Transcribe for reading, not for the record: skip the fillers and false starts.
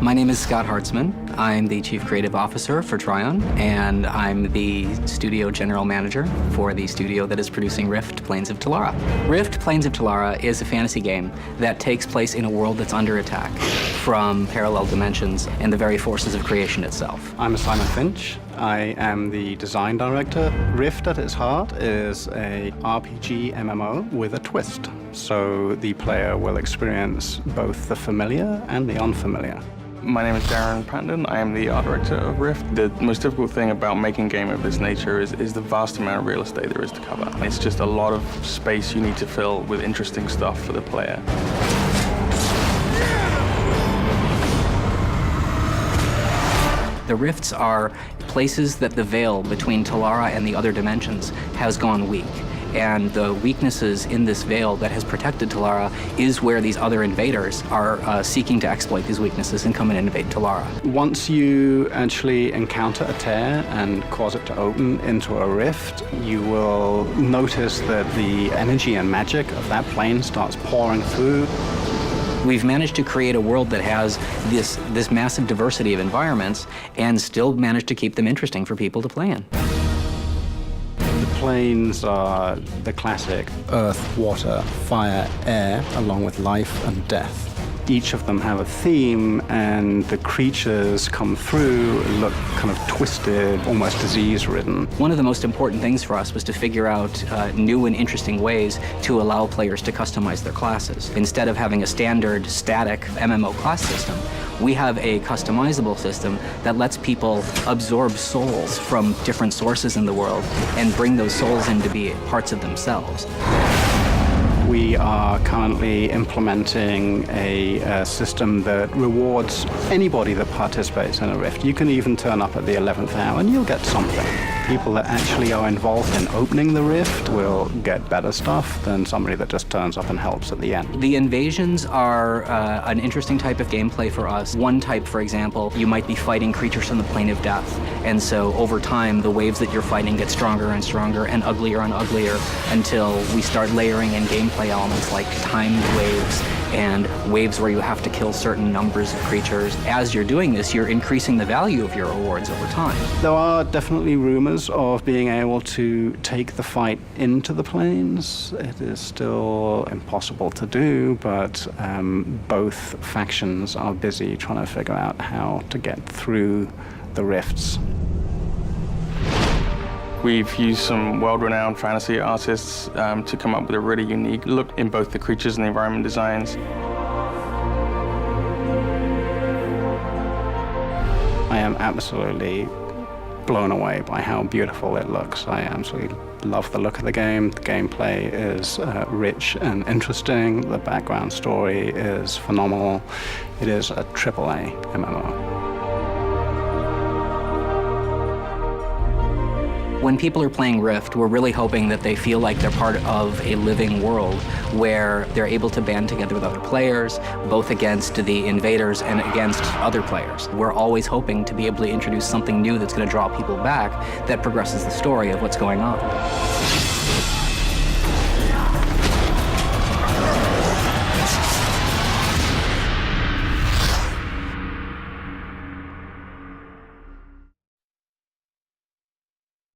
My name is Scott Hartzman. I'm the Chief Creative Officer for Trion, and I'm the Studio General Manager for the studio that is producing Rift: Plains of Telara. Rift: Plains of Telara is a fantasy game that takes place in a world that's under attack from parallel dimensions and the very forces of creation itself. I'm Simon Finch. I am the design director. Rift at its heart is a RPG MMO with a twist. So the player will experience both the familiar and the unfamiliar. My name is Darren Pandon. I am the art director of Rift. The most difficult thing about making a game of this nature is the vast amount of real estate there is to cover. It's just a lot of space you need to fill with interesting stuff for the player. The rifts are places that the veil between Telara and the other dimensions has gone weak. And the weaknesses in this veil that has protected Telara is where these other invaders are seeking to exploit these weaknesses and come and invade Telara. Once you actually encounter a tear and cause it to open into a rift, you will notice that the energy and magic of that plane starts pouring through. We've managed to create a world that has this massive diversity of environments and still managed to keep them interesting for people to play in. The planes are the classic earth, water, fire, air, along with life and death. Each of them have a theme, and the creatures come through, look kind of twisted, almost disease-ridden. One of the most important things for us was to figure out new and interesting ways to allow players to customize their classes. Instead of having a standard, static MMO class system, we have a customizable system that lets people absorb souls from different sources in the world and bring those souls in to be parts of themselves. We are currently implementing a system that rewards anybody that participates in a Rift. You can even turn up at the 11th hour and you'll get something. People that actually are involved in opening the Rift will get better stuff than somebody that just turns up and helps at the end. The invasions are an interesting type of gameplay for us. One type, for example, you might be fighting creatures from the plane of death. And so over time, the waves that you're fighting get stronger and stronger and uglier until we start layering in gameplay elements like timed waves and waves where you have to kill certain numbers of creatures. As you're doing this, you're increasing the value of your rewards over time. There are definitely rumors of being able to take the fight into the planes. It is still impossible to do, but both factions are busy trying to figure out how to get through the rifts. We've used some world-renowned fantasy artists to come up with a really unique look in both the creatures and the environment designs. I am absolutely blown away by how beautiful it looks. I absolutely love the look of the game. The gameplay is rich and interesting. The background story is phenomenal. It is a AAA MMO. When people are playing Rift, we're really hoping that they feel like they're part of a living world where they're able to band together with other players, both against the invaders and against other players. We're always hoping to be able to introduce something new that's going to draw people back that progresses the story of what's going on.